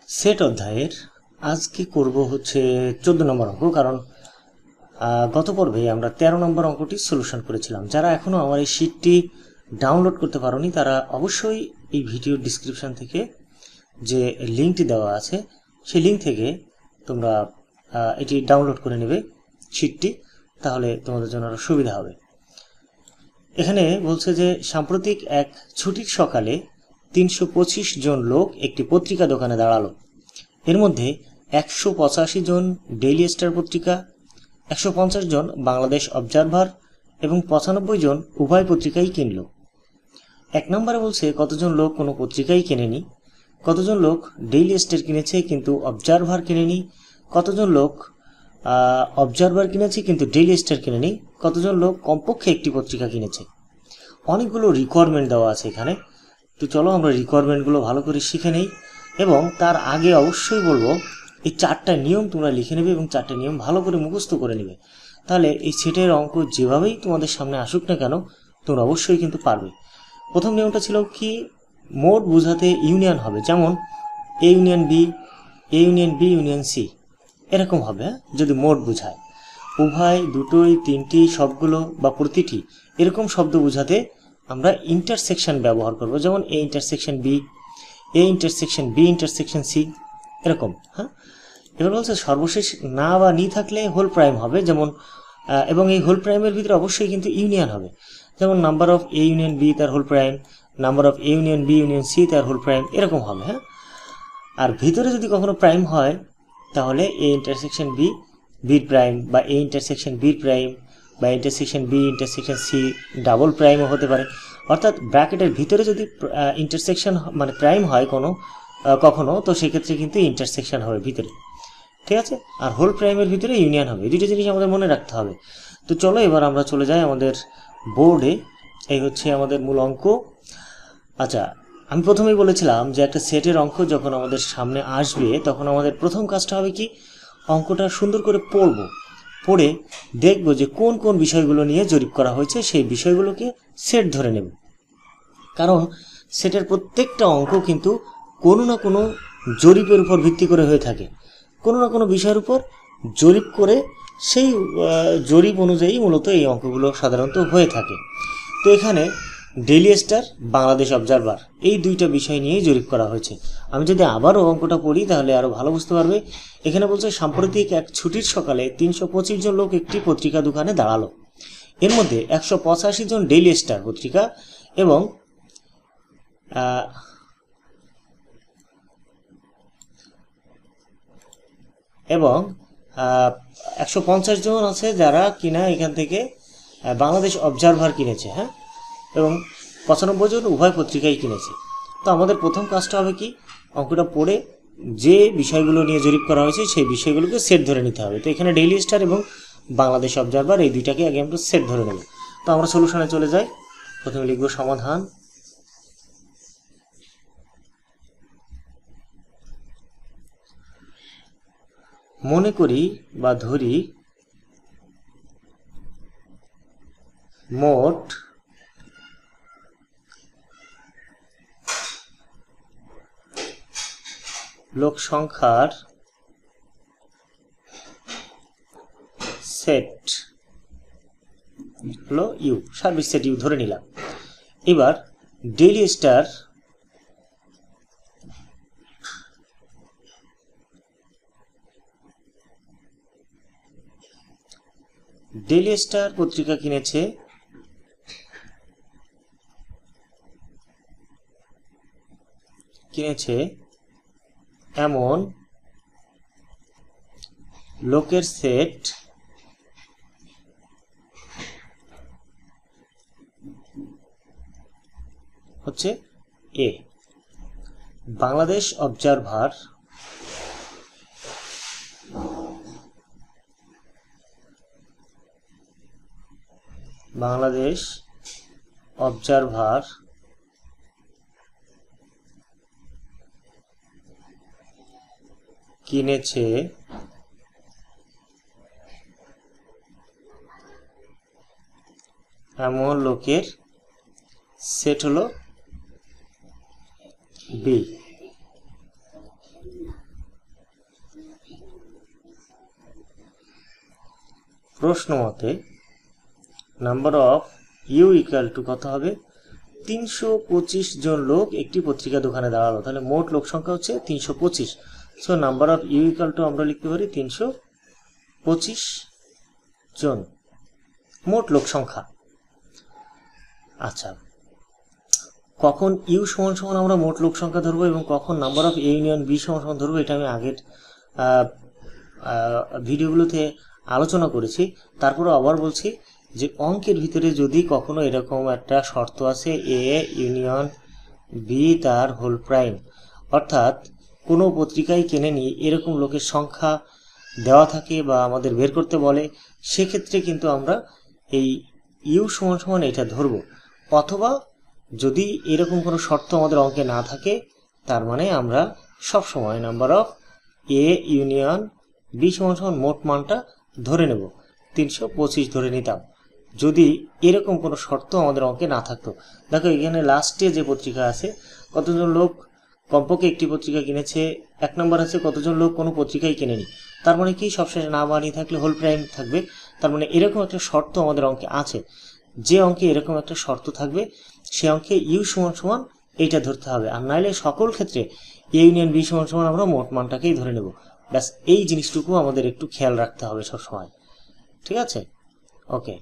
Set অধ্যায়ের আজকে করব হচ্ছে 14 নম্বর অঙ্ক। কারণ গত পর্বে আমরা 13 নম্বর অঙ্কটি সলিউশন করেছিলাম। যারা এখনও আমার এই শিটটি ডাউনলোড করতে পারোনি তারা অবশ্যই এই ভিডিও ডিসক্রিপশন থেকে যে লিঙ্কটি দেওয়া আছে সেই লিঙ্ক থেকে তোমরা এটি ডাউনলোড করে নেবে শিটটি, তাহলে তোমাদের জন্য আরও সুবিধা হবে। এখানে বলছে যে সাম্প্রতিক এক ছুটির সকালে 325 জন লোক একটি পত্রিকা দোকানে দাঁড়ালো। এর মধ্যে 185 জন ডেইলি স্টার পত্রিকা, 150 জন বাংলাদেশ অবজারভার এবং 95 জন উভয় পত্রিকাই কিনল। এক নম্বরে বলছে কতজন লোক কোনো পত্রিকাই কেনেনি, কতজন লোক ডেইলি স্টার কিনেছে কিন্তু অবজারভার কিনেনি, কতজন লোক অবজারভার কিনেছে কিন্তু ডেইলি স্টার কিনেনি, কতজন লোক কমপক্ষে একটি পত্রিকা কিনেছে। অনেকগুলো রিকোয়ারমেন্ট দেওয়া আছে এখানে। তো চলো আমরা রিকোয়ারমেন্টগুলো ভালো করে শিখে নেই, এবং তার আগে অবশ্যই বলবো এই 4টা নিয়ম তোমরা লিখে নেবে এবং 4টা নিয়ম ভালো করে মুখস্থ করে নেবে। তাহলে এই সেটের অঙ্ক যেভাবেই তোমাদের সামনে আসুক না কেন তোমরা অবশ্যই কিন্তু পারবে। প্রথম নিয়মটা ছিল কি, মোট বোঝাতে ইউনিয়ন হবে, যেমন A union B, A union B union C, এরকম হবে। যদি মোট বোঝায় উভয়, দুটোই, তিনটি, সবগুলো বা প্রতিটি, এরকম শব্দ বোঝাতে আমরা ইন্টারসেকশন ব্যবহার করব, যেমন A intersection B, A intersection B intersection C, এরকম। হ্যাঁ, এবার বলছে সর্বশেষ না বা নি থাকলে হোল প্রাইম হবে, যেমন এবং এই হোল প্রাইমের ভিতরে অবশ্যই কিন্তু ইউনিয়ন হবে, যেমন number of A union B তার whole prime, number of A union B union C তার হোল প্রাইম, এরকম হবে। হ্যাঁ, আর ভিতরে যদি কখনো প্রাইম হয় তাহলে এ ইন্টারসেকশন বি বির প্রাইম, বা এ ইন্টারসেকশন বির প্রাইম, বা intersection B intersection C double প্রাইমও হতে পারে। অর্থাৎ ব্র্যাকেটের ভিতরে যদি ইন্টারসেকশন মানে প্রাইম হয় কখনো, তো সেক্ষেত্রে কিন্তু ইন্টারসেকশন হবে ভিতরে, ঠিক আছে। আর হোল প্রাইমের ভিতরে ইউনিয়ন হবে। দুটো জিনিস আমাদের মনে রাখতে হবে। তো চলো এবার আমরা চলে যাই আমাদের বোর্ডে। এই হচ্ছে আমাদের মূল অঙ্ক। আচ্ছা, আমি প্রথমেই বলেছিলাম যে একটা সেটের অঙ্ক যখন আমাদের সামনে আসবে তখন আমাদের প্রথম কাজটা হবে কি, অঙ্কটা সুন্দর করে পড়ে দেখব যে কোন কোন বিষয়গুলো নিয়ে জরিপ করা হয়েছে, সেই বিষয়গুলোকে সেট ধরে নেব। কারণ সেটের প্রত্যেকটা অঙ্ক কিন্তু কোনো না কোনো জরিপের উপর ভিত্তি করে হয়ে থাকে, কোনো না কোনো বিষয়ের উপর জরিপ করে সেই জরিপ অনুযায়ী মূলত এই অঙ্কগুলো সাধারণত হয়ে থাকে। তো এখানে ডেইলি স্টার, বাংলাদেশ অবজারভার, এই দুইটা বিষয় নিয়েই জরিপ করা হয়েছে। আমি যদি আবারও অঙ্কটা পড়ি তাহলে আরও ভালো বুঝতে পারবে। এখানে বলছে সাম্প্রতিক এক ছুটির সকালে 325 জন লোক একটি পত্রিকা দোকানে দাঁড়ালো। এর মধ্যে 185 জন ডেইলি স্টার পত্রিকা এবং 150 জন আছে যারা কিনা এখান থেকে বাংলাদেশ অবজারভার কিনেছে। হ্যাঁ, এবং 95 জন উভয় পত্রিকাই কিনেছে। তো আমাদের প্রথম কাজটা হবে কি, অঙ্কটা পড়ে যে বিষয়গুলো নিয়ে জরিপ করা হয়েছে সেই বিষয়গুলোকে সেট ধরে নিতে হবে। তো এখানে ডেইলি স্টার এবং বাংলাদেশ অবজারভার এই দুইটাকে আগে আমরা সেট ধরে নেব। তো আমরা সলিউশনে চলে যাই। প্রথমে লিখব সমাধান। মনে করি বা ধরি মোট লোক সংখ্যার সেট হলো ইউ, সার্বিক সেট ইউ ধরে নিলাম। এবার ডেইলি স্টার পত্রিকা কিনেছে এমন লোকের সেট হচ্ছে এ। বাংলাদেশ অবজারভার কিনেছে এমন লোকের সেট হলো বি। প্রশ্ন মতে number of U equal to কত হবে, 325 জন লোক একটি পত্রিকা দোকানে দাঁড়ালো, তাহলে মোট লোক সংখ্যা হচ্ছে 325। So number of U equal to আমরা লিখতে পারি 325 জন মোট লোক সংখ্যা। আচ্ছা, কখন ইউ সমান সমান আমরা মোট লোক সংখ্যা ধরবো এবং কখন number of A union B সমান সমান ধরবো, এটা আমি আগের ভিডিওগুলোতে আলোচনা করেছি। তারপরে আবার বলছি যে অঙ্কের ভিতরে যদি কখনো এরকম একটা শর্ত আছে এ ইউনিয়ন বি তার হোল প্রাইম, অর্থাৎ কোনো পত্রিকায় কেনে নিয়ে এরকম লোকের সংখ্যা দেওয়া থাকে বা আমাদের বের করতে বলে, সেক্ষেত্রে কিন্তু আমরা এই ইউ সমান সমান এটা ধরবো। অথবা যদি এরকম কোনো শর্ত আমাদের অঙ্কে না থাকে, তার মানে আমরা সব সময় number of A union B সমান সমান মোট মানটা ধরে নেব, 325 ধরে নিতাম যদি এরকম কোনো শর্ত আমাদের অঙ্কে না থাকতো। দেখো এখানে লাস্টে যে পত্রিকা আছে, কতজন লোক কমপক্ষে একটি পত্রিকা কিনেছে, 1 নম্বর আছে কতজন লোক কোনো পত্রিকাই কেনেনি, তার মানে কি সবশেষে না বানিয়ে থাকলে হোল প্রাইম থাকবে। তার মানে এরকম একটা শর্ত আমাদের অঙ্কে আছে, যে অঙ্কে এরকম একটা শর্ত থাকবে সে অঙ্কে ইউ সমান সমান এইটা ধরতে হবে, আর নাইলে সকল ক্ষেত্রে এ ইউনিয়ন বি সমান সমান আমরা মোট মানটাকেই ধরে নেব। ব্যাস এই জিনিসটুকু আমাদের একটু খেয়াল রাখতে হবে সব সময়, ঠিক আছে? ওকে,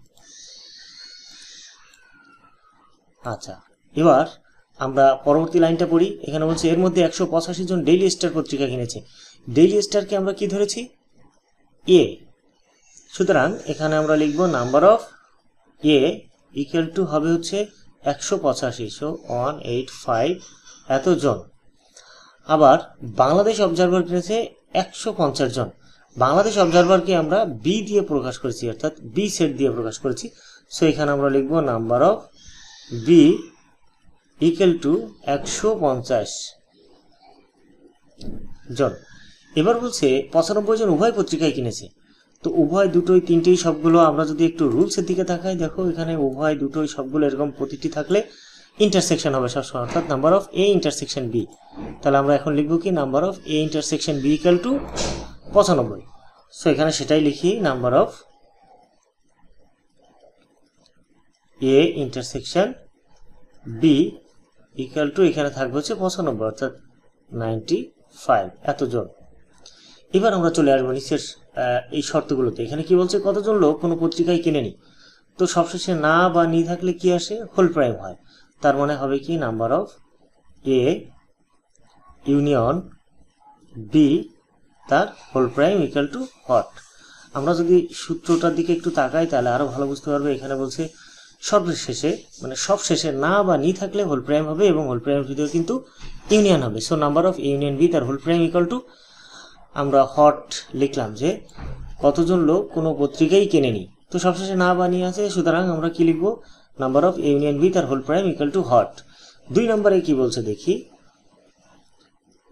আচ্ছা এবার আমরা পরবর্তী লাইনটা পড়ি। এখানে বলছে এর মধ্যে 185 জন ডেইলি স্টার পত্রিকা কিনেছে। ডেইলি স্টারকে আমরা কি ধরেছি, এ। সুতরাং এখানে আমরা লিখব number of A equal to হবে হচ্ছে 185, সো 185 এতজন। আবার বাংলাদেশ অবজারভার কিনেছে 150 জন। বাংলাদেশ অবজারভারকে আমরা বি দিয়ে প্রকাশ করেছি, অর্থাৎ বি সেট দিয়ে প্রকাশ করেছি। সো এখানে আমরা লিখব number of B equal to 150 জন। এবার বলছে 95 জন উভয় পত্রিকায় কিনেছে। তো উভয়, দুটোই, তিনটেই, সবগুলো আমরা যদি একটু রুলসের দিকে তাকাই, দেখো এখানে উভয়, দুটোই, সবগুলো এরকম প্রতিটি থাকলে ইন্টারসেকশন হবে সবসময়, অর্থাৎ number of A intersection B. তাহলে আমরা এখন লিখবো কি, number of A intersection B equal to 95। So এখানে সেটাই লিখি, number of A intersection B equal to এখানে থাকবে হচ্ছে 95, অর্থাৎ 95 এতজন। এবার আমরা চলে আসবো নিচের এই শর্তগুলোতে। এখানে কি বলছে, কতজন লোক কোনো পত্রিকায় কেনেনি। তো সবশেষে না বা নি থাকলে কি আসে, হোল প্রাইম হয়। তার মানে হবে কি, number of A union B তার whole prime equal to hot. আমরা যদি সূত্রটার দিকে একটু তাকাই তাহলে আরো ভালো বুঝতে পারবে। এখানে বলছে সর্বশেষে, মানে সব শেষে না বা নি থাকলে হোল প্রাইম হবে এবং হোল প্রাইমের ভিতরে কিন্তু ইউনিয়ন হবে। So number of union B তার হোল প্রাইম ইকুয়াল টু, আমরা হট লিখলাম যে কতজন লোক কোনো পত্রিকাই কেনেনি। তো সবশেষে না বা নি আছে, সুতরাং আমরা কি লিখবো, নাম্বার অফ ইউনিয়ন বি তার whole prime equal to what. 2 নম্বরে কি বলছে দেখি।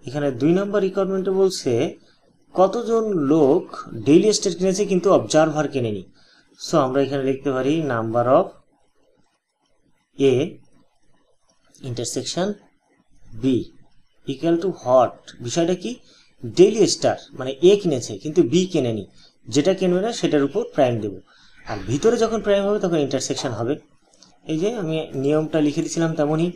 এখানে 2 নম্বর রিকোয়ারমেন্টে বলছে কতজন লোক ডেইলি স্টার কিনেছে কিন্তু অবজারভার কেনেনি। সো আমরা এখানে লিখতে পারি number of A intersection B equal to what. বিষয়টা কি, ডেইলি স্টার মানে এ কিনেছে কিন্তু বি কেনেনি, যেটা কিনবে না সেটার উপর প্রাইম দেব, আর ভিতরে যখন প্রাইম হবে তখন ইন্টারসেকশন হবে। এই যে আমি নিয়মটা লিখে দিয়েছিলাম, তেমনই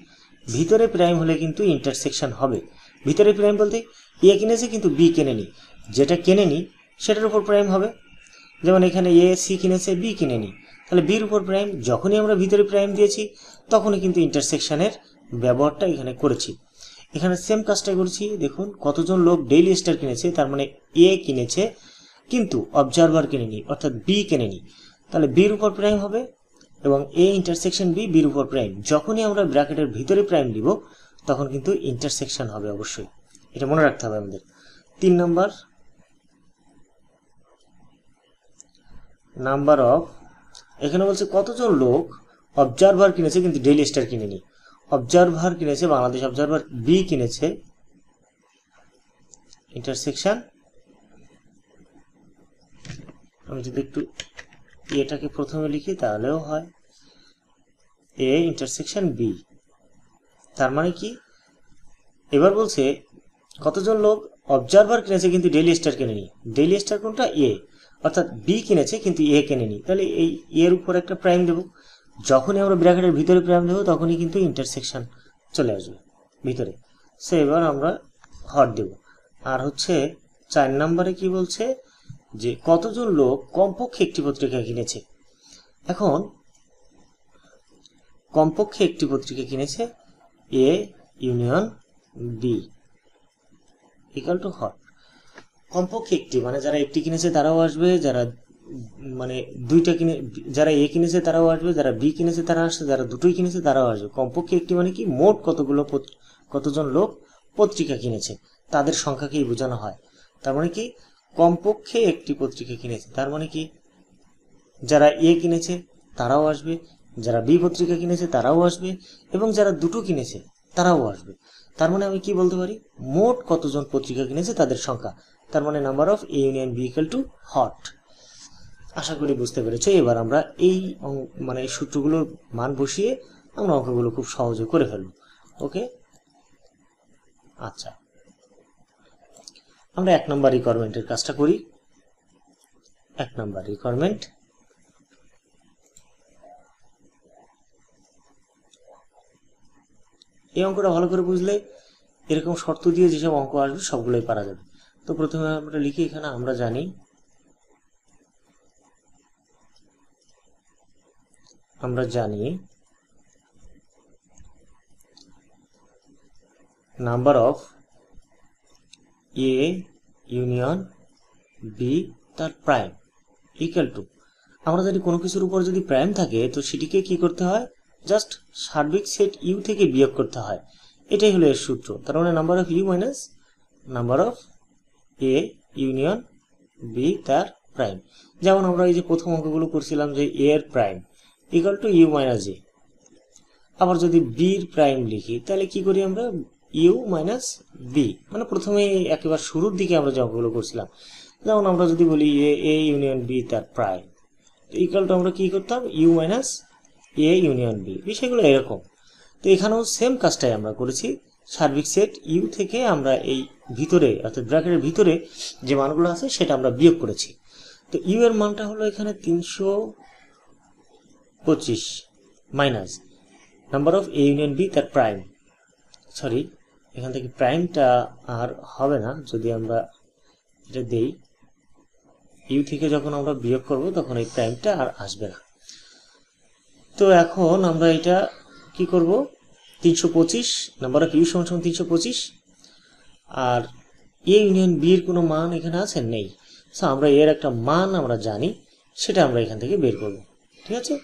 ভিতরে প্রাইম হলে কিন্তু ইন্টারসেকশন হবে। ভিতরে প্রাইম বলতে এ কিনেছে কিন্তু বি কেনেনি, যেটা কেনেনি সেটার উপর প্রাইম হবে। যেমন এখানে এ সি কিনেছে, বি কিনেনি, তাহলে বির উপর প্রাইম। যখনই আমরা ভিতরে প্রাইম দিয়েছি তখনই কিন্তু ইন্টারসেকশনের ব্যবহারটা এখানে করেছি। এখানে সেম কাজটা করেছি। দেখুন কতজন লোক ডেইলি স্টার কিনেছে, তার মানে এ কিনেছে কিন্তু অবজারভার কিনেনি, অর্থাৎ বি কেনেনি, তাহলে বির উপর প্রাইম হবে এবং এ ইন্টারসেকশন বি বির উপর প্রাইম। যখনই আমরা ব্র্যাকেটের ভিতরে প্রাইম দিব তখন কিন্তু ইন্টারসেকশন হবে, অবশ্যই এটা মনে রাখতে হবে আমাদের। 3 নম্বর, নাম্বার অফ, এখানে বলছে কতজন লোক অবজারভার কিনেছে কিন্তু ডেইলি স্টার কিনেনি। অবজারভার কিনেছে বাংলাদেশ অবজারভার, বি কিনেছে ইন্টারসেকশন, আমি যদি একটু এটাকে প্রথমে লিখি তাহলেও হয়, এ ইন্টারসেকশন বি। তার মানে কি, এবার বলছে কতজন লোক অবজারভার কিনেছে কিন্তু ডেইলি স্টার কেনেনি। ডেইলি স্টার কোনটা, এ, অর্থাৎ বি কিনেছে কিন্তু এ কেনেনি, তাহলে এই এর উপর একটা প্রাইম দেব। যখনই আমরা ব্র্যাকেটের ভিতরে প্রাইম দেবো তখনই কিন্তু ইন্টারসেকশন চলে আসবে ভিতরে। সো এবার আমরা হট দেব। আর হচ্ছে 4 নম্বরে কি বলছে যে কতজন লোক কমপক্ষে একটি পত্রিকা কিনেছে। এখন কমপক্ষে একটি পত্রিকা কিনেছে A union B equal to what. কমপক্ষে একটি মানে যারা একটি কিনেছে তারাও আসবে, যারা মানে দুইটা কিনে যারা এ কিনেছে তারাও আসবে, যারা বি কিনেছে তারা আসবে, যারা দুটোই কিনেছে তারাও আসবে। কমপক্ষে একটি মানে কি মোট কতজন লোক পত্রিকা কিনেছে তাদের সংখ্যাকেই বোঝানো হয়। তার মানে কি কমপক্ষে একটি পত্রিকা কিনেছে, তার মানে কি যারা এ কিনেছে তারাও আসবে, যারা বি পত্রিকা কিনেছে তারাও আসবে, এবং যারা দুটো কিনেছে তারাও আসবে। তার মানে আমি কি বলতে পারি, মোট কতজন পত্রিকা কিনেছে তাদের সংখ্যা, তার মানে number of A union B equal to hot. আশা করি বুঝতে পেরেছো। এবার আমরা এই মানে সূত্রগুলোর মান বসিয়ে আমরা অঙ্কগুলো খুব সহজে করে ফেলব। ওকে, আচ্ছা আমরা 1 নম্বর রিকোয়ারমেন্টের কাজটা করি। 1 নম্বর রিকোয়ারমেন্ট, এই অঙ্কটা ভালো করে বুঝলে এরকম শর্ত দিয়ে যেসব অঙ্ক আসবে সবগুলোই পারা যাবে। তো প্রথমে আমরা লিখি, এখানে আমরা জানি number of A union B তার প্রাইম ইকুয়াল টু, আমরা জানি কোনো কিছুর উপর যদি প্রাইম থাকে তো সেটিকে কি করতে হয়, জাস্ট সার্বিক সেট ইউ থেকে বিয়োগ করতে হয়। এটাই হলো এর সূত্র। তার মানে number of U minus number of A union B তার প্রাইম। যেমন আমরা এই যে প্রথম অঙ্কগুলো করছিলাম যে এ এর prime equal to U minus A. আবার যদি বির প্রাইম লিখি তাহলে কি করি আমরা, ইউ মাইনাস বি, মানে প্রথমে একেবারে শুরুর দিকে আমরা যে অঙ্কগুলো করছিলাম। যেমন আমরা যদি বলি এ ইউনিয়ন বি তার প্রাইম ইকুয়াল টু আমরা কি করতাম, U minus A union B. বিষয়গুলো এরকম। তো এখানেও সেম কাজটাই আমরা করেছি, সার্বিক সেট ইউ থেকে আমরা এই ভিতরে অর্থাৎ ব্র্যাকেটের ভিতরে যে মানগুলো আছে সেটা আমরা বিয়োগ করেছি। তো ইউ এর মানটা হলো এখানে 325 minus number of A union B তার প্রাইম, সরি এখান থেকে প্রাইমটা আর হবে না যদি আমরা এটা দেই, ইউ থেকে যখন আমরা বিয়োগ করব তখন এই প্রাইমটা আর আসবে না। তো এখন আমরা এটা কি করব, 325 নাম্বার অফ ইউ সমান 325, আর এ ইউনিয়ন বি এর কোনো মান এখানে আছে নেই। সো আমরা এর একটা মান আমরা জানি, সেটা আমরা এখান থেকে বের করব। ঠিক আছে,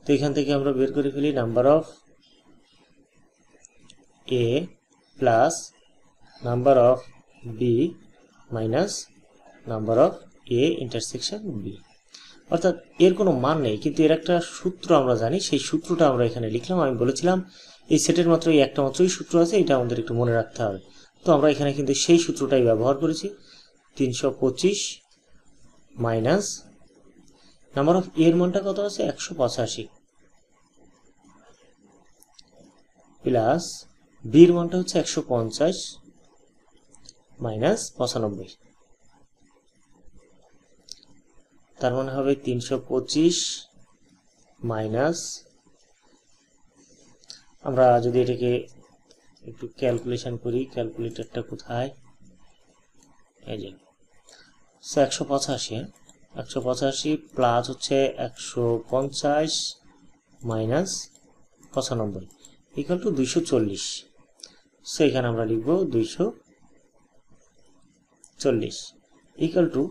তো এখান থেকে আমরা বের করে ফেলি number of A plus number of B minus number of A intersection B. অর্থাৎ এর কোনো মান নেই, কিন্তু এর একটা সূত্র আমরা জানি, সেই সূত্রটা আমরা এখানে লিখলাম। আমি বলেছিলাম এই সেটের মাত্র এই একটা মাত্রই সূত্র আছে, এটা আমাদের একটু মনে রাখতে হবে। তো আমরা এখানে কিন্তু সেই সূত্রটাই ব্যবহার করেছি, 325 মাইনাস নাম্বার অফ এর মানটা কত আছে 185 প্লাস বির মানটা হচ্ছে 150 মাইনাস 95, তার মানে হবে 325 মাইনাস, আমরা যদি এটাকে একটু ক্যালকুলেশন করি, ক্যালকুলেটরটা কোথায়, এই যে 185 প্লাস হচ্ছে 150 মাইনাস 95 ইকুয়াল টু 240। সো এখানে আমরা লিখব 240 equal to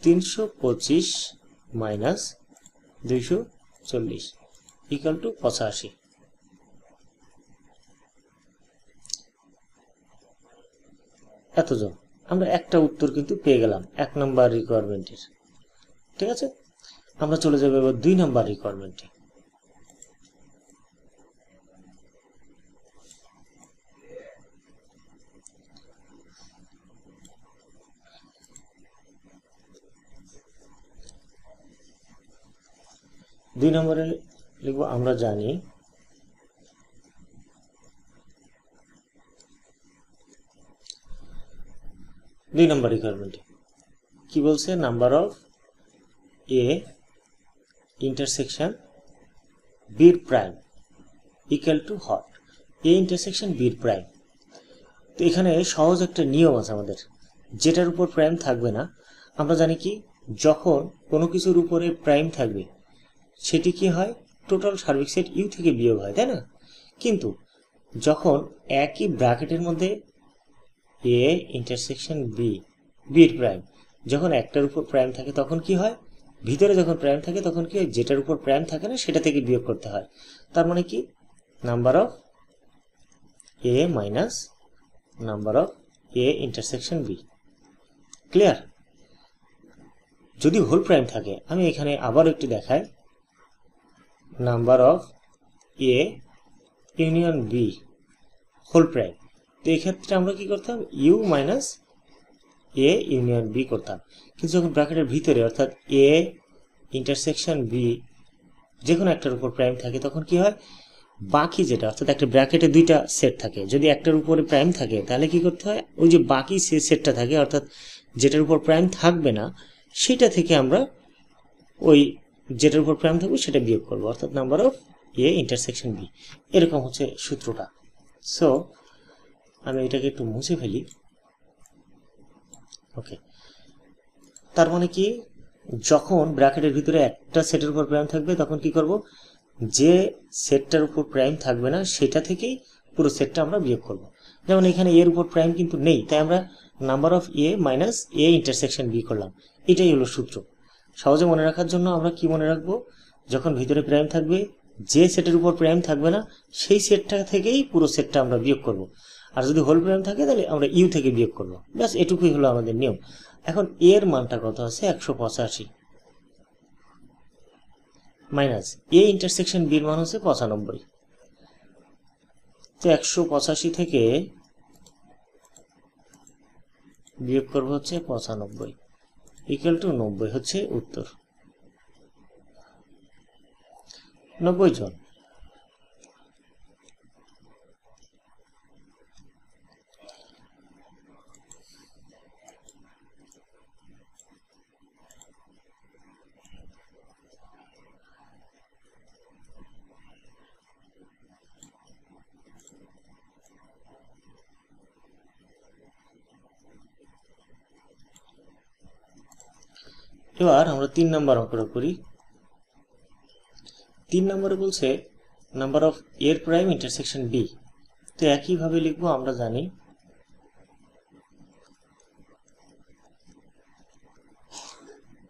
325 minus 240 equal to 85। এতজন আমরা একটা উত্তর কিন্তু পেয়ে গেলাম 1 নম্বর রিকোয়ারমেন্টের। ঠিক আছে, আমরা চলে যাব এবার 2 নম্বর রিকোয়ারমেন্টে। দুই নম্বরে লিখব, আমরা জানি 2 নম্বর রিকোয়ারমেন্টে কি বলছে, number of A intersection B prime equal to what, A intersection B prime. তো এখানে সহজ একটা নিয়ম আছে আমাদের, যেটার উপর প্রাইম থাকবে না, আমরা জানি কি যখন কোনো কিছুর উপরে প্রাইম থাকবে সেটি কি হয়, টোটাল সার্বিক সেট ইউ থেকে বিয়োগ হয়, তাই না? কিন্তু যখন একই ব্র্যাকেটের মধ্যে এ ইন্টারসেকশন বি বির প্রাইম যখন একটার উপর প্রাইম থাকে তখন কি হয়, ভিতরে যখন প্রাইম থাকে তখন কি হয়, যেটার উপর প্রাইম থাকে না সেটা থেকে বিয়োগ করতে হয়। তার মানে কি, number of A minus number of A intersection B. Clear? যদি হোল প্রাইম থাকে, আমি এখানে আবার একটু দেখাই, number of A union B whole prime. তো এই ক্ষেত্রে আমরা কি করতাম, U minus A union B করতাম। কিন্তু যখন ব্র্যাকেটের ভিতরে অর্থাৎ এ ইন্টারসেকশন বি যে কোনো একটার উপর প্রাইম থাকে তখন কি হয়, বাকি যেটা অর্থাৎ একটা ব্র্যাকেটে দুইটা সেট থাকে, যদি একটার উপরে প্রাইম থাকে তাহলে কি করতে হয়, ওই যে বাকি সেটটা থাকে অর্থাৎ যেটার উপর প্রাইম থাকবে না সেটা থেকে আমরা ওই যেটার উপর প্রাইম থাকবে সেটা বিয়োগ করবো, অর্থাৎ number of A intersection B. এরকম হচ্ছে সূত্রটা। সো আমি এটাকে একটু মুছে ফেলি। ওকে, তার মানে কি, যখন ব্র্যাকেটের ভিতরে একটা সেটের উপর প্রাইম থাকবে তখন কি করব, যে সেটটার উপর প্রাইম থাকবে না সেটা থেকেই পুরো সেটটা আমরা বিয়োগ করব। যেমন এখানে এর উপর প্রাইম কিন্তু নেই, তাই আমরা number of A minus A intersection B করলাম। এটাই হলো সূত্র। সহজে মনে রাখার জন্য আমরা কি মনে রাখবো, যখন ভিতরে প্রাইম থাকবে, যে সেটের উপর প্রাইম থাকবে না সেই সেটটা থেকেই পুরো সেটটা আমরা বিয়োগ করব। আর যদি হোল প্রাইম থাকে তাহলে আমরা ইউ থেকে বিয়োগ করব। ব্যাস এটুকুই হলো আমাদের নিয়ম। এখন এর মানটা কত আছে, 185 মাইনাস এ ইন্টারসেকশন বির মান হচ্ছে 95। তো 185 থেকে বিয়োগ করবো হচ্ছে 95 ইকুয়াল টু 90 হচ্ছে উত্তর। 90 জন। এবার আমরা 3 নম্বর অঙ্কটা করি। 3 নম্বরে বলছে নাম্বার অফ এর প্রাইম ইন্টারসেকশন বি। তো একইভাবে লিখবো, আমরা জানি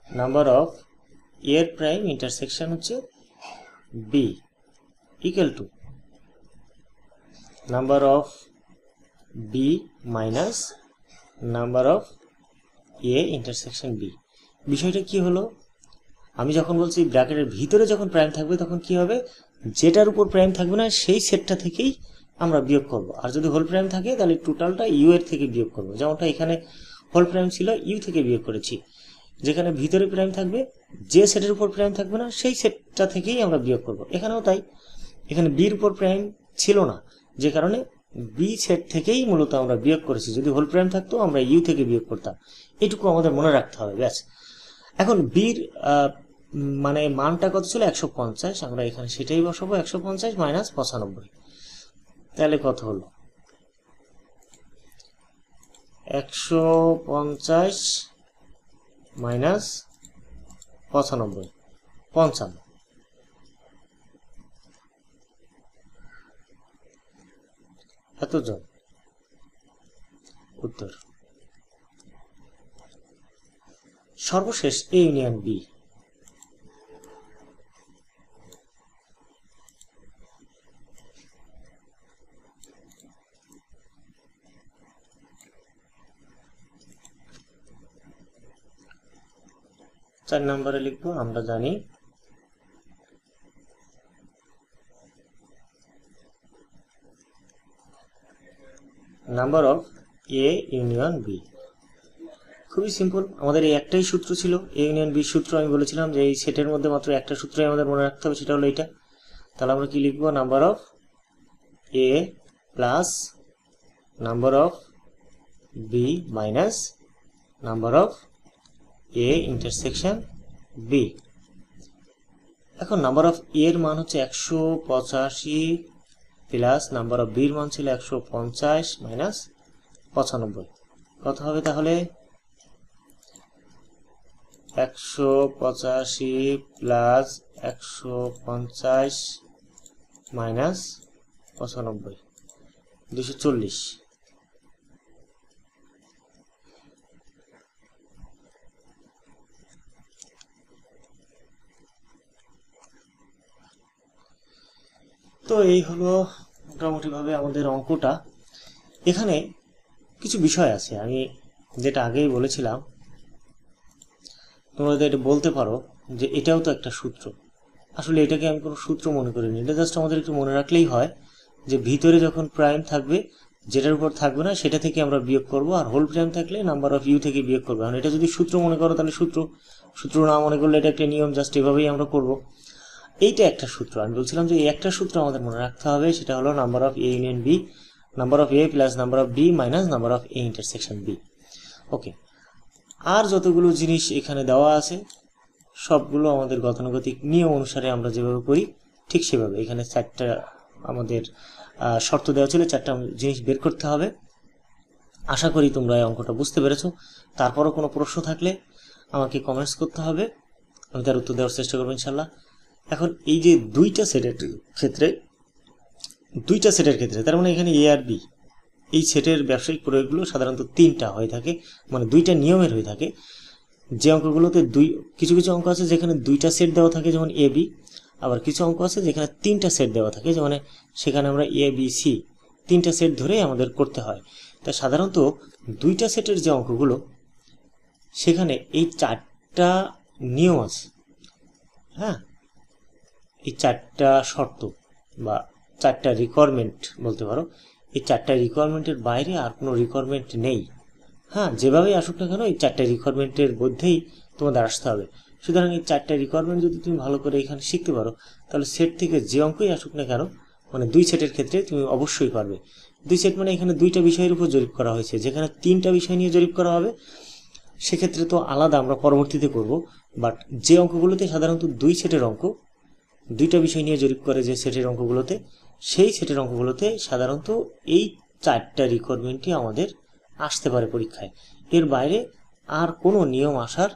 নাম্বার অফ এর প্রাইম ইন্টারসেকশন হচ্ছে B equal to number of B minus number of A intersection B. বিষয়টা কি হলো, আমি যখন বলছি ব্র্যাকেটের ভিতরে যখন প্রাইম থাকবে তখন কি হবে, যেটার উপর প্রাইম থাকবে না সেই সেটটা থেকেই আমরা বিয়োগ করব। আর যদি হোল প্রাইম থাকে তাহলে টোটালটা ইউ এর থেকে বিয়োগ করব। যেমনটা এখানে হোল প্রাইম ছিল, ইউ থেকে বিয়োগ করেছি। যেখানে ভিতরে প্রাইম থাকবে, যে সেটের উপর প্রাইম থাকবে না সেই সেটটা থেকেই আমরা বিয়োগ করব। এখানেও তাই, এখানে বির উপর প্রাইম ছিল না, যে কারণে বি সেট থেকেই মূলত আমরা বিয়োগ করেছি। যদি হোল প্রাইম থাকতো আমরা ইউ থেকে বিয়োগ করতাম। এটুকু আমাদের মনে রাখতে হবে, ব্যাস। এখন বির মানে মানটা কত ছিল, 150। আমরা এখানে সেটাই বসাবো, 150 মাইনাস 95। তাহলে কত হলো, 150 মাইনাস 95, 55। এতজন উত্তর। সর্বশেষ এ ইউনিয়ন বি। চার নম্বরে লিখবো, আমরা জানি number of A union B. খুবই সিম্পল, আমাদের এই একটাই সূত্র ছিল, এ ইউনিয়ন বি সূত্র। আমি বলেছিলাম যে এই সেটের মধ্যে মাত্র একটা সূত্রই আমাদের মনে রাখতে হবে, সেটা হলো এটা। তাহলে আমরা কি লিখবো, number of A plus number of B minus number of A intersection B. এখন নাম্বার অফ এর মান হচ্ছে 185 প্লাস নাম্বার অফ বির মান ছিল 150 মাইনাস 95। কত হবে তাহলে? 185 প্লাস 150 মাইনাস 95, 240। তো এই হলো মোটামুটিভাবে আমাদের অঙ্কটা। এখানে কিছু বিষয় আছে, আমি যেটা আগেই বলেছিলাম, তোমরা এটা বলতে পারো যে এটাও তো একটা সূত্র। আসলে এটাকে আমি কোনো সূত্র মনে করিনি, এটা জাস্ট আমাদের একটু মনে রাখলেই হয় যে ভিতরে যখন প্রাইম থাকবে, যেটার উপর থাকবে না সেটা থেকে আমরা বিয়োগ করব, আর হোল প্রাইম থাকলে নাম্বার অফ ইউ থেকে বিয়োগ করবো। কারণ এটা যদি সূত্র মনে করো তাহলে সূত্র না মনে করলে এটা একটা নিয়ম, জাস্ট এভাবেই আমরা করব। এইটা একটা সূত্র, আমি বলছিলাম যে এই একটা সূত্র আমাদের মনে রাখতে হবে, সেটা হলো number of A union B, number of A plus number of B minus number of A intersection B. Okay, আর যতগুলো জিনিস এখানে দেওয়া আছে সবগুলো আমাদের গতানুগতিক নিয়ম অনুসারে আমরা যেভাবে করি ঠিক সেভাবে। এখানে 4টা আমাদের শর্ত দেওয়া ছিল, 4টা জিনিস বের করতে হবে। আশা করি তোমরা এই অঙ্কটা বুঝতে পেরেছো। তারপরও কোনো প্রশ্ন থাকলে আমাকে কমেন্টস করতে হবে, আমি তার উত্তর দেওয়ার চেষ্টা করবো ইনশাল্লাহ। এখন এই যে দুইটা সেটের ক্ষেত্রে তার মানে এখানে এ আর বি, এই সেটের ব্যবসায়িক প্রয়োগগুলো সাধারণত 3টা হয়ে থাকে, মানে 2টা নিয়মের হয়ে থাকে। যে অঙ্কগুলোতে কিছু কিছু অঙ্ক আছে যেখানে 2টা সেট দেওয়া থাকে, যেমন এ বি, আবার কিছু অঙ্ক আছে যেখানে 3টা সেট দেওয়া থাকে, যেমন সেখানে আমরা এ বি সি 3টা সেট ধরেই আমাদের করতে হয়। তা সাধারণত 2টা সেটের যে অঙ্কগুলো সেখানে এই 4টা নিয়ম আছে। হ্যাঁ, এই 4টা শর্ত বা 4টা রিকোয়ারমেন্ট বলতে পারো। এই 4টা রিকোয়ারমেন্টের বাইরে আর কোনো রিকোয়ারমেন্ট নেই। হ্যাঁ, যেভাবেই আসুক না কেন এই 4টা রিকোয়ারমেন্টের মধ্যেই তোমাদের আসতে হবে। সুতরাং এই 4টা রিকোয়ারমেন্ট যদি তুমি ভালো করে এখানে শিখতে পারো তাহলে সেট থেকে যে অঙ্কই আসুক না কেন, মানে 2 সেটের ক্ষেত্রে তুমি অবশ্যই পারবে। 2 সেট মানে এখানে 2টা বিষয়ের উপর জরিপ করা হয়েছে, যেখানে 3টা বিষয় নিয়ে জরিপ করা হবে সেক্ষেত্রে তো আলাদা আমরা পরবর্তীতে করব। বাট যে অঙ্কগুলোতে সাধারণত 2 সেটের অঙ্ক, 2টা বিষয় নিয়ে জরিপ করে যে সেটের অঙ্কগুলোতে, সেই সেটের অঙ্কগুলোতে সাধারণত এই 4টা রিকোয়ারমেন্টই আমাদের আসতে পারে পরীক্ষায়। এর বাইরে আর কোনো নিয়ম আসার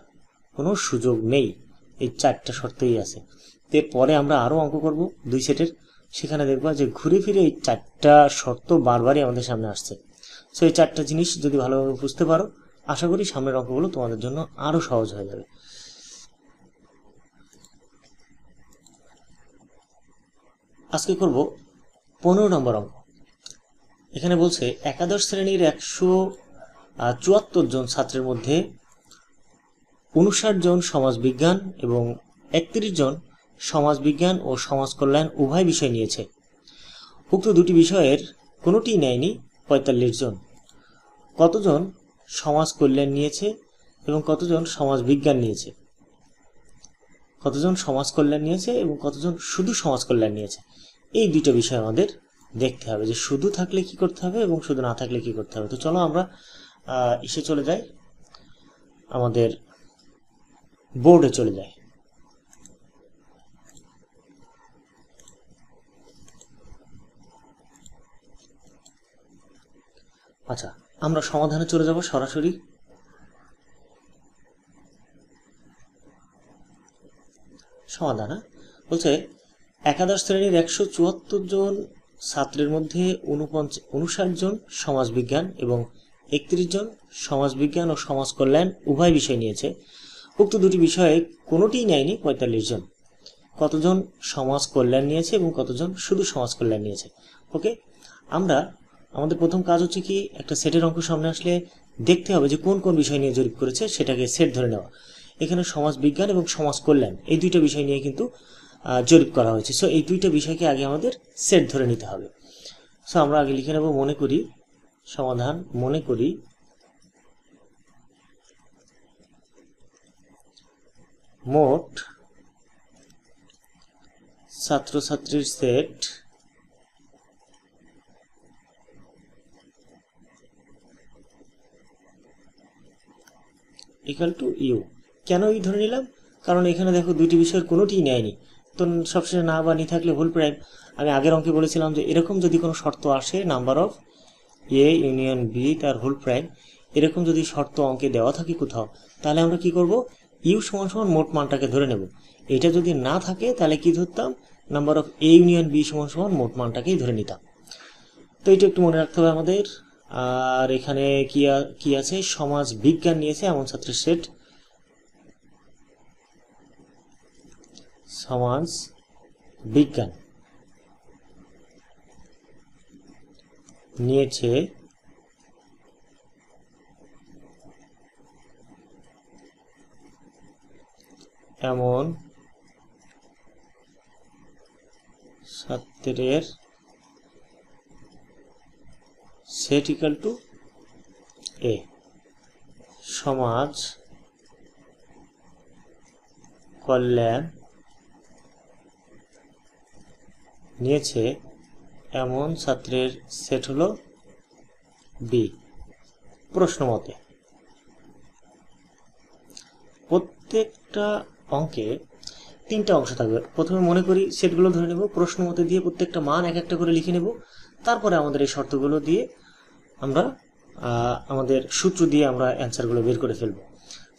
কোনো সুযোগ নেই, এই 4টা শর্তই আছে। এরপরে আমরা আরও অঙ্ক করব 2 সেটের, সেখানে দেখবা যে ঘুরে ফিরে এই 4টা শর্ত বারবারই আমাদের সামনে আসছে। সো এই 4টা জিনিস যদি ভালোভাবে বুঝতে পারো আশা করি সামনের অঙ্কগুলো তোমাদের জন্য আরও সহজ হয়ে যাবে। আজকে করব 15 নম্বর অঙ্ক। এখানে বলছে একাদশ শ্রেণীর 174 জন ছাত্রের মধ্যে 59 জন সমাজবিজ্ঞান এবং 31 জন সমাজবিজ্ঞান ও সমাজ কল্যাণ উভয় বিষয় নিয়েছে। উক্ত দুটি বিষয়ের কোনোটিই নেয়নি 45 জন। কতজন সমাজ কল্যাণ নিয়েছে এবং কতজন সমাজবিজ্ঞান নিয়েছে? কতজন সমাজ কল্যাণ নিয়েছে এবং কতজন শুধু সমাজ কল্যাণ নিয়েছে? এই দুইটা বিষয় আমাদের দেখতে হবে, যে শুধু থাকলে কি করতে হবে এবং শুধু না থাকলে কি করতে হবে। তো চলো আমরা এসে চলে যাই, আমাদের বোর্ডে চলে যাই। আচ্ছা, আমরা সমাধানে চলে যাব সরাসরি। সমাধান বলছে একাদশ শ্রেণীর 174 জন ছাত্রের মধ্যে 59 জন সমাজবিজ্ঞান এবং 31 জন সমাজবিজ্ঞান ও সমাজ কল্যাণ উভয় বিষয় নিয়েছে। উক্ত দুটি বিষয়ে কোনোটিই নেয়নি 45 জন। কতজন সমাজ কল্যাণ নিয়েছে এবং কতজন শুধু সমাজ কল্যাণ নিয়েছে? ওকে, আমাদের প্রথম কাজ হচ্ছে কি, একটা সেটের অঙ্ক সামনে আসলে দেখতে হবে যে কোন কোন বিষয় নিয়ে জরিপ করেছে, সেটাকে সেট ধরে নেওয়া। এখানে সমাজ বিজ্ঞান এবং সমাজ কল্যাণ এই দুইটা বিষয় নিয়ে কিন্তু জরিপ করা হয়েছে। সো এই দুইটা বিষয়কে আগে আমাদের সেট ধরে নিতে হবে। সো আমরা আগে লিখে নেব, মনে করি সমাধান, মনে করি মোট ছাত্রছাত্রীর সেট ইকুয়াল টু ইউ। কেন ই ধরে নিলাম? কারণ এখানে দেখো দুইটি বিষয়ের কোনোটিই নেয়নি, তো সবশেষে না বা নি থাকলে হোল প্রাইম। আমি আগের অঙ্কে বলেছিলাম যে এরকম যদি কোনো শর্ত আসে, number of A union B তার হোল প্রাইম, এরকম যদি শর্ত অঙ্কে দেওয়া থাকে কোথাও, তাহলে আমরা কি করব, ইউ সমান সমান মোট মানটাকে ধরে নেব। এটা যদি না থাকে তাহলে কি ধরতাম, number of A union B সমান সমান মোট মানটাকেই ধরে নিতাম। তো এটা একটু মনে রাখতে হবে আমাদের। আর এখানে কি আছে, সমাজ বিজ্ঞান নিয়েছে এমন ছাত্রের সেট, সমাজ বিজ্ঞান নিয়েছে এমন ছাত্রের সেট ইকুয়াল টু এ। সমাজ কল্যাণ নিয়েছে এমন ছাত্রের সেট হলো বি। প্রশ্ন মতে প্রত্যেকটা অঙ্কে তিনটা অংশ থাকবে। প্রথমে মনে করি সেটগুলো ধরে নেব, প্রশ্ন মতে দিয়ে প্রত্যেকটা মান এক একটা করে লিখে নেব, তারপরে আমাদের এই শর্তগুলো দিয়ে আমরা আমাদের সূত্র দিয়ে আমরা অ্যান্সারগুলো বের করে ফেলবো।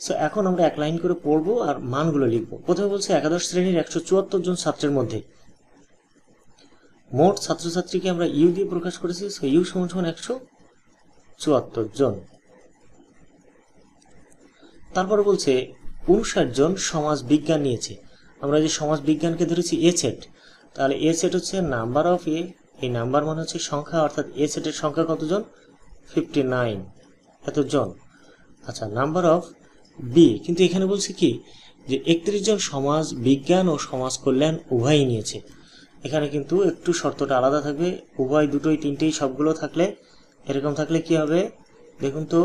সো এখন আমরা এক লাইন করে পড়বো আর মানগুলো লিখবো। প্রথমে বলছে একাদশ শ্রেণীর 174 জন ছাত্রের মধ্যে মোট ছাত্রছাত্রীকে আমরা ইউ দিয়ে প্রকাশ করেছি। সো ইউ সমান সমান 174 জন। তারপরে বলছে 59 জন সমাজ বিজ্ঞান নিয়েছে। আমরা যে সমাজ বিজ্ঞানকে ধরেছি এ সেট, তাহলে এ সেট হচ্ছে নাম্বার অফ এ, এই নাম্বার মানে হচ্ছে সংখ্যা, অর্থাৎ এ সেটের সংখ্যা কতজন, 59 এতজন। আচ্ছা, নাম্বার অফ বি, কিন্তু এখানে বলছে কি যে 31 জন সমাজ বিজ্ঞান ও সমাজ কল্যাণ উভয়ই নিয়েছে। এখানে কিন্তু একটু শর্তটা আলাদা থাকবে, উভয়, দুটোই, তিনটেই, সবগুলো থাকলে, এরকম থাকলে কি হবে দেখুন তো,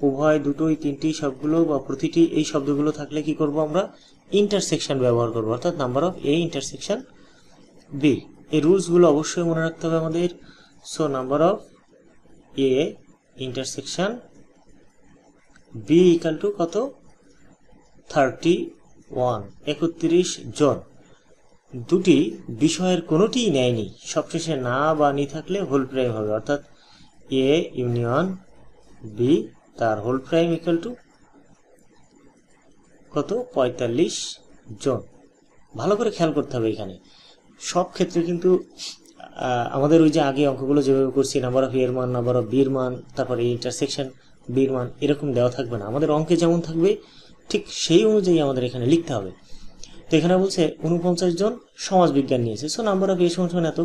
উভয়, দুটোই, তিনটেই, সবগুলো বা প্রতিটি, এই শব্দগুলো থাকলে কি করব আমরা, ইন্টারসেকশন ব্যবহার করব, অর্থাৎ number of A intersection B. এই রুলসগুলো অবশ্যই মনে রাখতে হবে আমাদের। So number of A intersection B equal to কত, 31, 31 জন। দুটি বিষয়ের কোনোটিই নেয়নি, সবশেষে না বা নি থাকলে হোল প্রাইম হবে, অর্থাৎ এ ইউনিয়ন বি তার হোল প্রাইম ইকুয়াল টু কত, 45 জন। ভালো করে খেয়াল করতে হবে, এখানে সব ক্ষেত্রে কিন্তু আমাদের ওই যে আগে অঙ্কগুলো যেভাবে করছি, নাম্বার অফ এর মান, নাম্বার অফ বির মান, তারপরে ইন্টারসেকশন বির মান, এরকম দেওয়া থাকবে না। আমাদের অঙ্কে যেমন থাকবে ঠিক সেই অনুযায়ী আমাদের এখানে লিখতে হবে। তো এখানে বলছে 49 জন সমাজ বিজ্ঞান নিয়েছে, সো নাম্বার অফ এ সমান এত।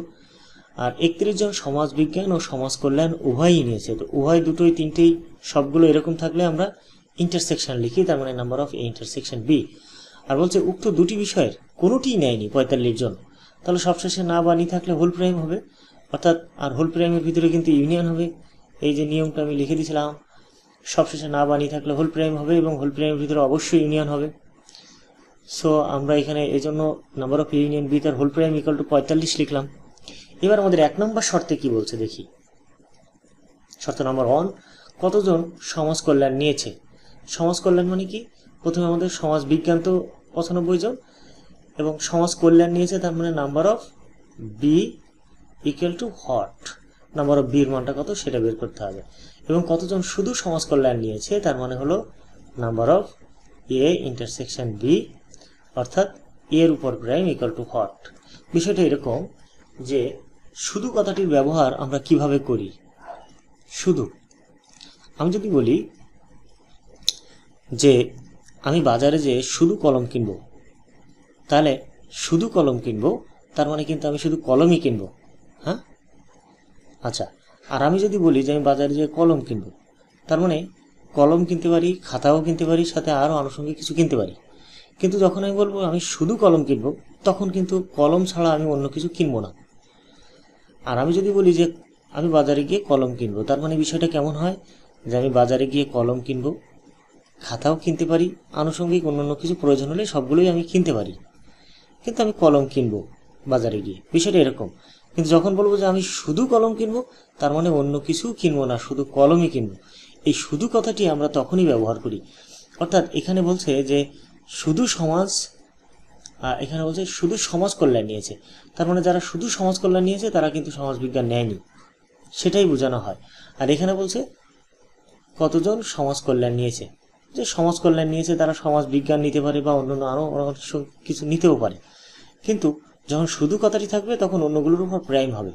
আর 31 জন সমাজ বিজ্ঞান ও সমাজ কল্যাণ উভয়ই নিয়েছে, তো উভয়, দুটোই, তিনটেই, সবগুলো এরকম থাকলে আমরা ইন্টারসেকশন লিখি, তার মানে number of A intersection B. আর বলছে উক্ত দুটি বিষয়ের কোনোটিই নেয়নি 45 জন, তাহলে সবশেষে না বা নি থাকলে হোল প্রাইম হবে, অর্থাৎ আর হোল প্রাইমের ভিতরে কিন্তু ইউনিয়ন হবে। এই যে নিয়মটা আমি লিখে দিয়েছিলাম, সবশেষে না বা নি থাকলে হোল প্রাইম হবে এবং হোল প্রাইমের ভিতরে অবশ্যই ইউনিয়ন হবে। সো আমরা এখানে এই জন্য number of A union B তার হোল প্রাইম ইকুয়াল টু 45 লিখলাম। এবার আমাদের 1 নম্বর শর্তে কি বলছে দেখি। শর্ত নাম্বার 1, কতজন সমাজ কল্যাণ নিয়েছে। সমাজ কল্যাণ মানে কি, প্রথমে আমাদের সমাজ বিজ্ঞান তো 95 জন এবং সমাজ কল্যাণ নিয়েছে, তার মানে number of B equal to what, number of বির মানটা কত সেটা বের করতে হবে। এবং কতজন শুধু সমাজ কল্যাণ নিয়েছে, তার মানে হলো number of A intersection B, অর্থাৎ এর উপর প্রাইম ইকুয়াল টু হট। বিষয়টা এরকম যে শুধু কথাটির ব্যবহার আমরা কিভাবে করি। শুধু, আমি যদি বলি যে আমি বাজারে যে শুধু কলম কিনবো, তাহলে শুধু কলম কিনবো তার মানে কিন্তু আমি শুধু কলমই কিনবো, হ্যাঁ। আচ্ছা, আর আমি যদি বলি যে আমি বাজারে যে কলম কিনবো, তার মানে কলম কিনতে পারি, খাতাও কিনতে পারি, সাথে আরও আনুষঙ্গিক কিছু কিনতে পারি। কিন্তু যখন আমি বলবো আমি শুধু কলম কিনবো, তখন কিন্তু কলম ছাড়া আমি অন্য কিছু কিনবো না। আর আমি যদি বলি যে আমি বাজারে গিয়ে কলম কিনবো, তার মানে বিষয়টা কেমন হয় যে আমি বাজারে গিয়ে কলম কিনবো, খাতাও কিনতে পারি, আনুষঙ্গিক অন্যান্য কিছু প্রয়োজন হলে সবগুলোই আমি কিনতে পারি, কিন্তু আমি কলম কিনবো বাজারে গিয়ে, বিষয়টা এরকম। কিন্তু যখন বলবো যে আমি শুধু কলম কিনবো, তার মানে অন্য কিছু কিনবো না, শুধু কলমই কিনবো। এই শুধু কথাটি আমরা তখনই ব্যবহার করি অর্থাৎ এখানে বলছে যে শুধু সমাজ, এখানে বলছে শুধু সমাজ কল্যাণ নিয়েছে, তার মানে যারা শুধু সমাজ কল্যাণ নিয়েছে তারা কিন্তু সমাজবিজ্ঞান নেয়নি, সেটাই বোঝানো হয়। আর এখানে বলছে কতজন সমাজ কল্যাণ নিয়েছে, যে সমাজ কল্যাণ নিয়েছে তারা সমাজ বিজ্ঞান নিতে পারে বা অন্যান্য আরও কিছু নিতেও পারে, কিন্তু যখন শুধু কথাটি থাকবে তখন অন্যগুলোর উপর প্রাইম হবে।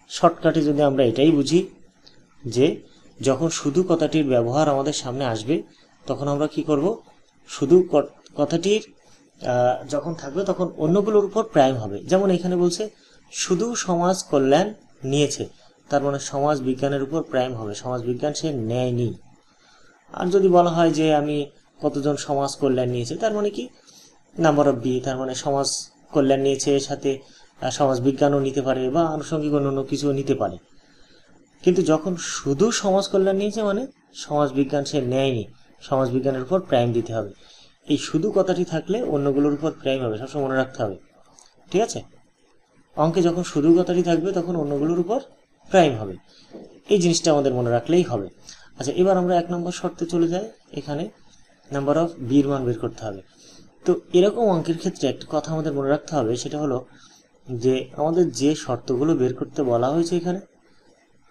শর্টকাটে যদি আমরা এটাই বুঝি যে যখন শুধু কথাটির ব্যবহার আমাদের সামনে আসবে তখন আমরা কি করব, শুধু কথাটির যখন থাকবে তখন অন্যগুলোর উপর প্রাইম হবে। যেমন এখানে বলছে শুধু সমাজ কল্যাণ নিয়েছে, তার মানে সমাজ বিজ্ঞানের উপর প্রাইম হবে, সমাজ বিজ্ঞান সে নেয়নি। আর যদি বলা হয় যে আমি কতজন সমাজ কল্যাণ নিয়েছে, তার মানে কি নাম্বার অফ বি, তার মানে সমাজ কল্যাণ নিয়েছে এর সাথে সমাজ বিজ্ঞানও নিতে পারে বা আনুষঙ্গিক অন্যান্য কিছুও নিতে পারে। কিন্তু যখন শুধু সমাজ কল্যাণ নিয়েছে মানে সমাজ বিজ্ঞান সে নেয়নি, সমাজ বিজ্ঞানের উপর প্রাইম দিতে হবে। এই শুধু কথাটি থাকলে অন্যগুলোর উপর প্রাইম হবে, সবসময় মনে রাখতে হবে, ঠিক আছে? অঙ্কে যখন শুধু কথাটি থাকবে তখন অন্যগুলোর উপর প্রাইম হবে, এই জিনিসটা আমাদের মনে রাখলেই হবে। আচ্ছা, এবার আমরা 1 নম্বর শর্তে চলে যাই। এখানে নাম্বার অফ বির মান বের করতে হবে। তো এরকম অঙ্কের ক্ষেত্রে একটা কথা আমাদের মনে রাখতে হবে, সেটা হলো যে আমাদের যে শর্তগুলো বের করতে বলা হয়েছে এখানে,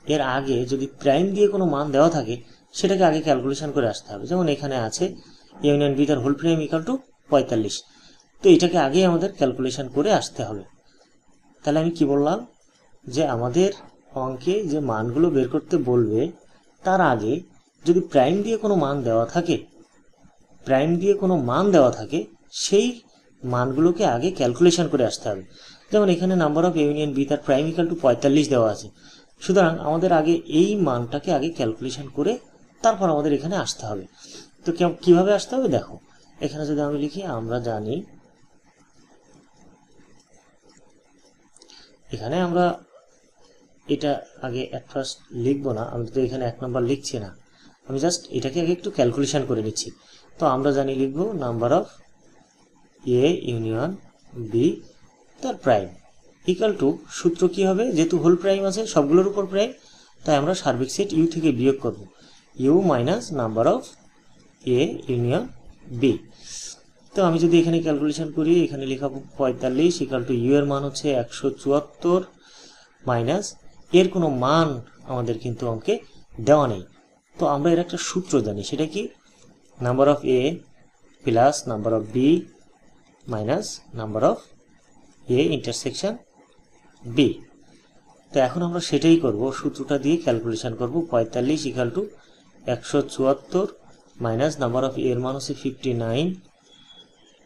এর আগে যদি প্রাইম দিয়ে কোনো মান দেওয়া থাকে সেটাকে আগে ক্যালকুলেশন করে আসতে হবে। যেমন এখানে আছে ইউনিয়ন বি তার হোল প্রাইম ইকাল টু 45, তো এটাকে আগে আমাদের ক্যালকুলেশন করে আসতে হবে। তাহলে আমি কি বললাম, যে আমাদের অঙ্কে যে মানগুলো বের করতে বলবে তার আগে যদি প্রাইম দিয়ে কোনো মান দেওয়া থাকে, সেই মানগুলোকে আগে ক্যালকুলেশন করে আসতে হবে। যেমন এখানে নাম্বার অফ ইউনিয়ন বি তার প্রাইম ইকাল টু 45 দেওয়া আছে, সুতরাং আমাদের আগে এই মানটাকে আগে ক্যালকুলেশন করে তারপর আমাদের এখানে আসতে হবে। তো কিভাবে আসতে হবে দেখো, এখানে যদি আমি লিখি, আমরা জানি এখানে আমরা এটা আগে অ্যাট ফার্স্ট লিখবো না, আমি তো এখানে 1 নম্বর লিখছি না, আমি জাস্ট এটাকে আগে একটু ক্যালকুলেশন করে নিচ্ছি। তো আমরা জানি লিখবো number of A union B তার প্রাইম ইকাল টু, সূত্র কি হবে, যেহেতু হোল প্রাইম আছে সবগুলোর উপর প্রাইম, তাই আমরা সার্বিক সেট ইউ থেকে বিয়োগ করব, U minus number of A union B. তো আমি যদি এখানে ক্যালকুলেশন করি, এখানে লেখাবো 45 ইকাল টু ইউ এর মান হচ্ছে 174 মাইনাস এর কোনো মান আমাদের কিন্তু অঙ্কে দেওয়া নেই। তো আমরা এর একটা সূত্র জানি, সেটা কি, number of A plus number of B minus number of A intersection B. তো এখন আমরা সেটাই করব, সূত্রটা দিয়ে ক্যালকুলেশন করব। 45 equal to 174 minus number of এর মান হচ্ছে 59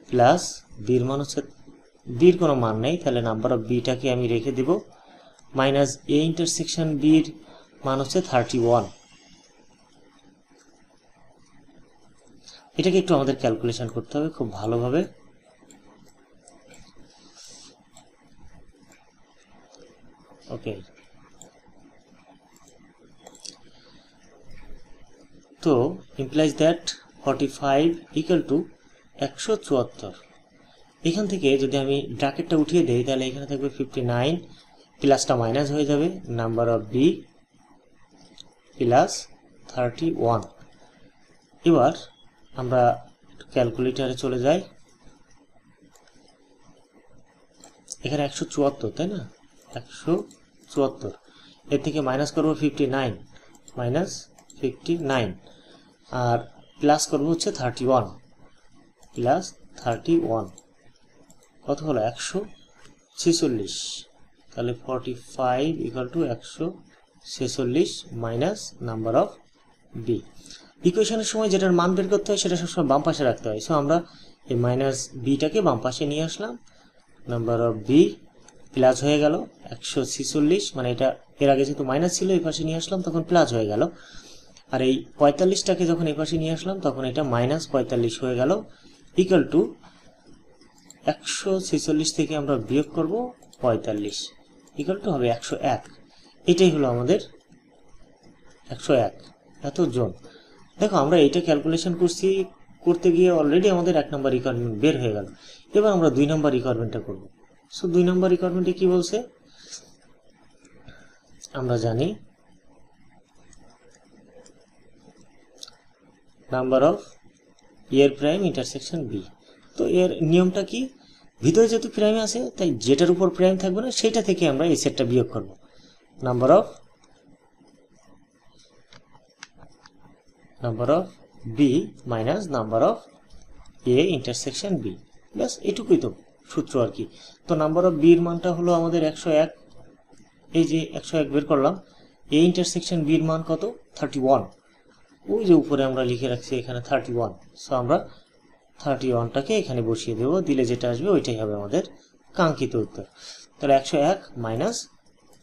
প্লাস বির মান হচ্ছে, বির কোনো মান নেই তাহলে নাম্বার অফ বিটাকে আমি রেখে দেব, মাইনাস এ ইন্টারসেকশন বির মান হচ্ছে 31। এটাকে একটু আমাদের ক্যালকুলেশন করতে হবে খুব ভালোভাবে। ওকে, তো ইমপ্লাইজ দ্যাট 45 ইকুয়াল টু 174। এখান থেকে যদি আমি ব্র্যাকেটটা উঠিয়ে দেই তাহলে এখানে থাকবে 59, প্লাসটা মাইনাস হয়ে যাবে, নাম্বার অফ বি প্লাস 31। এবার আমরা ক্যালকুলেটারে চলে যাই, এখানে 174 তাই না, 174, এর থেকে মাইনাস করবো 59 মাইনাস 59, আর প্লাস করবো হচ্ছে 31 প্লাস 31, কত হলো 146। তাহলে 45 equal to 146 minus number of B. ইকুয়েশনের সময় যেটার মান বের করতে হয় সেটা সবসময় বাম পাশে রাখতে হয়। সো আমরা এই মাইনাস বিটাকে বাম পাশে নিয়ে আসলাম, নাম্বার অফ বি প্লাস হয়ে গেল 146, মানে এটা এর আগে যেহেতু মাইনাস ছিল এই পাশে নিয়ে আসলাম তখন প্লাস হয়ে গেল, আর এই 45টাকে যখন এই পাশে নিয়ে আসলাম তখন এটা মাইনাস 45 হয়ে গেল, ইকুয়াল টু 146 থেকে আমরা বিয়োগ করব 45, ইকুয়াল টু হবে 101। এটাই হলো আমাদের 101 এত জন। দেখো আমরা এইটা ক্যালকুলেশন করতে গিয়ে অলরেডি আমাদের 1 নম্বর রিকোয়ারমেন্ট বের হয়ে গেল। এবার আমরা 2 নম্বর রিকোয়ারমেন্টটা করব। সো 2 নম্বর রিকোয়ারমেন্টে কি বলছে, আমরা জানি নাম্বার অফ এর প্রাইম ইন্টারসেকশন বি। তো এর নিয়মটা কি, ভিতরে যেহেতু প্রাইম আছে তাই যেটার উপর প্রাইম থাকবে না সেটা থেকে আমরা এই সেটটা বিয়োগ করব। Number of B minus number of A intersection B, ব্যাস এটুকুই তো সূত্র আর কি। তো নাম্বার অফ বির মানটা হলো আমাদের 101, এই যে 101 বের করলাম। এ ইন্টারসেকশন বির মান কত, 31, ওই যে উপরে আমরা লিখে রাখছি এখানে 31। সো আমরা 31টাকে এখানে বসিয়ে দেবো, দিলে যেটা আসবে ওইটাই হবে আমাদের কাঙ্ক্ষিত উত্তর। তাহলে 101 মাইনাস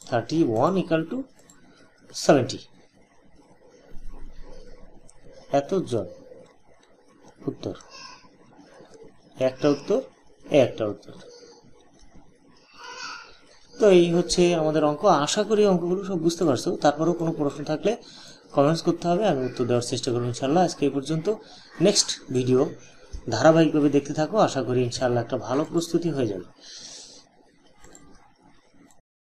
31 ইকাল টু 70, এত জন উত্তর, একটা উত্তর, একটা উত্তর। তো এই হচ্ছে আমাদের অঙ্ক। আশা করি অঙ্কগুলো সব বুঝতে পারছো। তারপরেও কোনো প্রশ্ন থাকলে কমেন্টস করতে হবে, আমি উত্তর দেওয়ার চেষ্টা করব ইনশাল্লাহ। আজকে এই পর্যন্ত, নেক্সট ভিডিও ধারাবাহিকভাবে দেখতে থাকো, আশা করি ইনশাল্লাহ একটা ভালো প্রস্তুতি হয়ে যাবে।